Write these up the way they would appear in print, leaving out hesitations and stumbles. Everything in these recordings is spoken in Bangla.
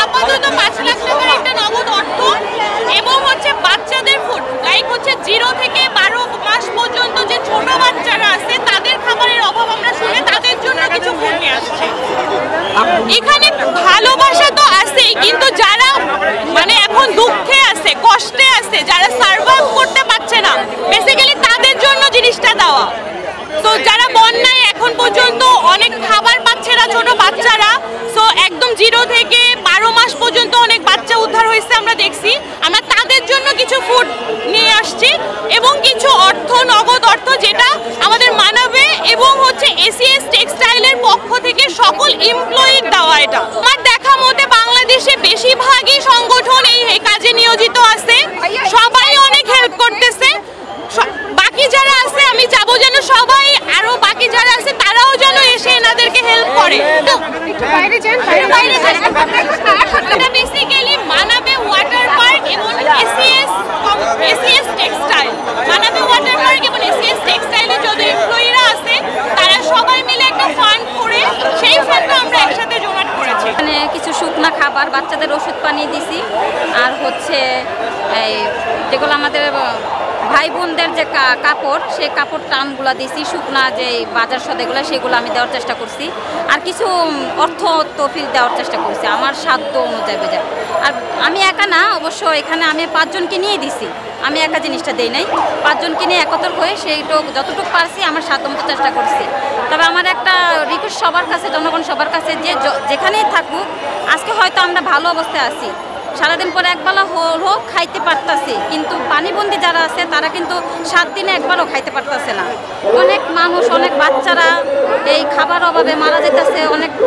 আপাতত 5 লাখ টাকার একটা নগদ অর্থ এবং হচ্ছে বাচ্চাদের ফুড লাইক হচ্ছে 0 থেকে 12 মাস পর্যন্ত যে ছোট বাচ্চারা আছে তাদের খাবারের অভাব আমরা শুনে তাদের জন্য কিছু ফুড নিয়ে আসছি। এখানে ভালোবাসা তো আছেই, কিন্তু যারা মানে এখন দুঃখে আছে, কষ্টে আছে, যারা সার্ভাইভ করতে পারছে না, বেসিক্যালি তাদের জন্য জিনিসটা দেওয়া। তো যারা বন্যায় এখন পর্যন্ত অনেক খাবার পাচ্ছে না ছোট বাচ্চারা, সো একদম 0 থেকে 12 মাস পর্যন্ত অনেক বাচ্চা উদ্ধার হয়েছে আমরা দেখছি। আমরা তাদের জন্য কিছু ফুড নিয়ে আসছি এবং কিছু অর্থ, নগদ অর্থ যেটা আমাদের মানাবে এবং হচ্ছে এসিএস টেক্সটাইলের পক্ষ থেকে সকল এমপ্লয়ির দেওয়া। এটা আমার দেখা মতে বাংলাদেশে বেশিরভাগই সংগঠন এই কাজে নিয়োজিত আছে, সবাই অনেক হেল্প করতেছে। বাকি যারা আছে আমি চাবো যেন সবাই আরো বাকি যারা আছে তারাও যেন এসে এনাদেরকে হেল্প করে। এটা বেসিক্যালি মানাবে ওয়াটার পার্ক এবং এসিএস টেক্সটাইল, মানাবে ওয়াটার পার্ক এবং এসিএস টেক্সটাইলের যত এমপ্লয়িরা আছে তারা সবাই মিলে একটা ফান্ড করে সেই ফান্ডটা আমরা একসাথে জোগাড় করেছি। মানে কিছু শুকনা খাবার, বাচ্চাদের ওষুধ পানি দিছি, আর হচ্ছে এই যেগুলো আমাদের ভাই বোনদের যে কাপড়, সেই কাপড় টানগুলো দিছি, শুকনা যে বাজার সদাগুলো সেগুলো আমি দেওয়ার চেষ্টা করছি, আর কিছু অর্থ তহবিল দেওয়ার চেষ্টা করছি আমার সাধ্য অনুযায়ী বোঝা। আর আমি একা না, অবশ্য এখানে আমি 5 জনকে নিয়ে দিছি, আমি একা জিনিসটা দেই নাই, 5 জনকে নিয়ে একত্র হয়ে সেইটুকু যতটুকু পারছি আমার সাধ্য মতো চেষ্টা করছি। তবে আমার একটা রিকোয়েস্ট সবার কাছে, জনগণ সবার কাছে, যে যেখানেই থাকুক, আজকে হয়তো আমরা ভালো অবস্থায় আছি, সারাদিন পরে একবেলা হোক খাইতে পারতাছি, কিন্তু পানিবন্দী যারা আছে তারা কিন্তু 7 দিনে একবারও খাইতে পারতেছে না। অনেক মানুষ, অনেক বাচ্চারা এই খাবার অভাবে মারা যেতেছে,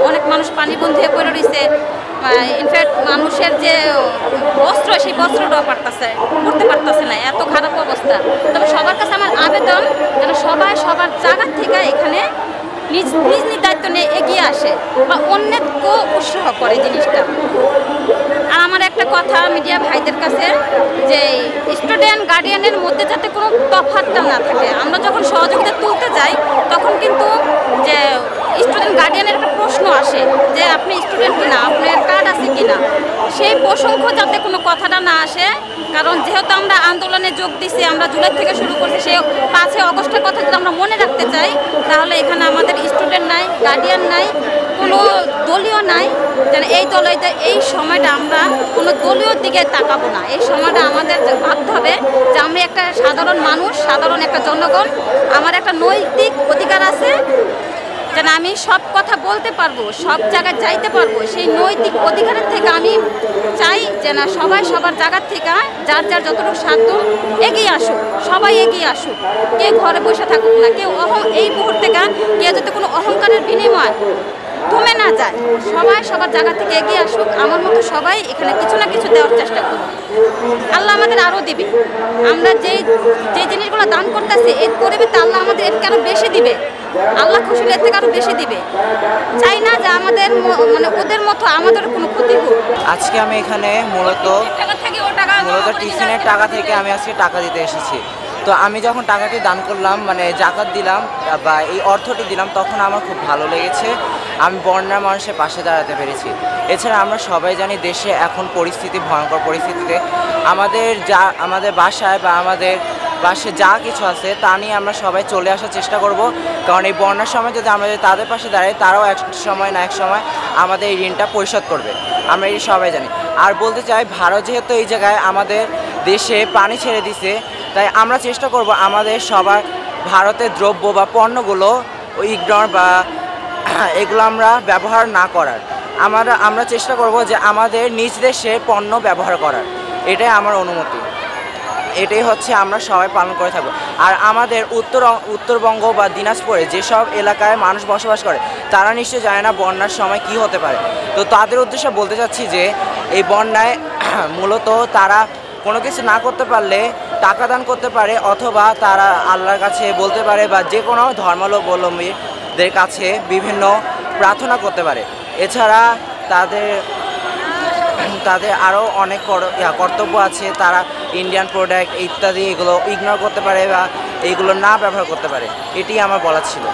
অনেক মানুষ পানিবন্দী হয়ে পড়ে রয়েছে। ইনফ্যাক্ট মানুষের যে বস্ত্র, সেই বস্ত্রটাও করতে পারতেছে না, এত খারাপ অবস্থা। তবে সবার কাছে আমার আবেদন যেন সবাই সবার জায়গার থেকে এখানে নিজ নিজ দায়িত্ব নিয়ে এগিয়ে আসে বা অন্যকে উৎসাহ করে জিনিসটা। আর আমার একটা কথা মিডিয়া ভাইদের কাছে, যে স্টুডেন্ট গার্ডিয়ানের মধ্যে যাতে কোনো তফাৎটা না থাকে। আমরা যখন সহযোগিতা তুলতে যাই তখন কিন্তু যে স্টুডেন্ট গার্ডিয়ানের একটা প্রশ্ন আসে যে আপনি স্টুডেন্ট কিনা, আপনার কার্ড আছে কিনা, সেই প্রসঙ্গ যাতে কোনো কথাটা না আসে। কারণ যেহেতু আমরা আন্দোলনে যোগ দিছি, আমরা জুলাই থেকে শুরু করছি, সেই 5 আগস্টের কথা যদি আমরা মনে রাখতে চাই, তাহলে এখানে আমাদের স্টুডেন্ট নাই, গার্ডিয়ান নাই, কোনো দলীয় নাই। যেন এই দলে এই সময়টা আমরা কোনো দলীয় দিকে তাকাবো না, এই সময়টা আমাদের ভাবতে হবে যে আমি একটা সাধারণ মানুষ, সাধারণ একটা জনগণ, আমার একটা নৈতিক অধিকার আছে যেন আমি সব কথা বলতে পারবো, সব জায়গায় যাইতে পারবো। সেই নৈতিক অধিকারের থেকে আমি চাই যে না, সবাই সবার জায়গার থেকে যার যার যতটুকু সাধ্য এগিয়ে আসুক, সবাই এগিয়ে আসুক, কেউ ঘরে বসে থাকুক না, কেউ এই মুহূর্তে কেউ যাতে কোনো অহংকারের বিনিময় কমে না যায়, সবাই সবার জায়গা থেকে এগিয়ে আসুক। আমার মতো সবাই এখানে কিছু না কিছু দেওয়ার চেষ্টা করুন, আল্লাহ আমাদের আরও দিবে। আমরা যে জিনিসগুলো দান করতেছি এর পরিবর্তে আল্লাহ আমাদের এর আরও বেশি দিবে, আল্লাহ খুশি এর থেকে আরও বেশি দিবে। চাই না যে আমাদের মানে ওদের মতো আমাদের কোনো ক্ষতি হোক। আজকে আমি এখানে মূলত টিফিনের টাকা থেকে আমি আজকে টাকা দিতে এসেছি। তো আমি যখন টাকাটি দান করলাম, মানে জাকাত দিলাম বা এই অর্থটি দিলাম, তখন আমার খুব ভালো লেগেছে। আমি বন্যার মানুষের পাশে দাঁড়াতে পেরেছি। এছাড়া আমরা সবাই জানি দেশে এখন পরিস্থিতি ভয়ঙ্কর পরিস্থিতিতে আমাদের বাসায় বা আমাদের পাশে যা কিছু আছে তা নিয়ে আমরা সবাই চলে আসার চেষ্টা করব। কারণ এই বন্যার সময় যদি আমরা তাদের পাশে দাঁড়াই, তারাও এক সময় না এক সময় আমাদের এই ঋণটা পরিশোধ করবে, আমরা এই সবাই জানি। আর বলতে চাই, ভারত যেহেতু এই জায়গায় আমাদের দেশে পানি ছেড়ে দিছে, তাই আমরা চেষ্টা করব আমাদের সবার ভারতের দ্রব্য বা পণ্যগুলো ইগনোর বা এগুলো আমরা ব্যবহার না করার। আমরা চেষ্টা করব যে আমাদের নিজ দেশে পণ্য ব্যবহার করার, এটাই আমার অনুমতি। এটাই হচ্ছে আমরা সবাই পালন করে থাকবো। আর আমাদের উত্তরবঙ্গ বা দিনাজপুরে যেসব এলাকায় মানুষ বসবাস করে, তারা নিশ্চয়ই জানে না বন্যার সময় কি হতে পারে। তো তাদের উদ্দেশ্যে বলতে চাচ্ছি যে এই বন্যায় মূলত তারা কোনো কিছু না করতে পারলে টাকা দান করতে পারে, অথবা তারা আল্লাহর কাছে বলতে পারে বা যে কোনো ধর্মাবলম্বীদের কাছে বিভিন্ন প্রার্থনা করতে পারে। এছাড়া তাদের আরও অনেক কর্তব্য আছে। তারা ইন্ডিয়ান প্রোডাক্ট ইত্যাদি এগুলো ইগনোর করতে পারে বা এইগুলো না ব্যবহার করতে পারে। এটি আমার বলার ছিল।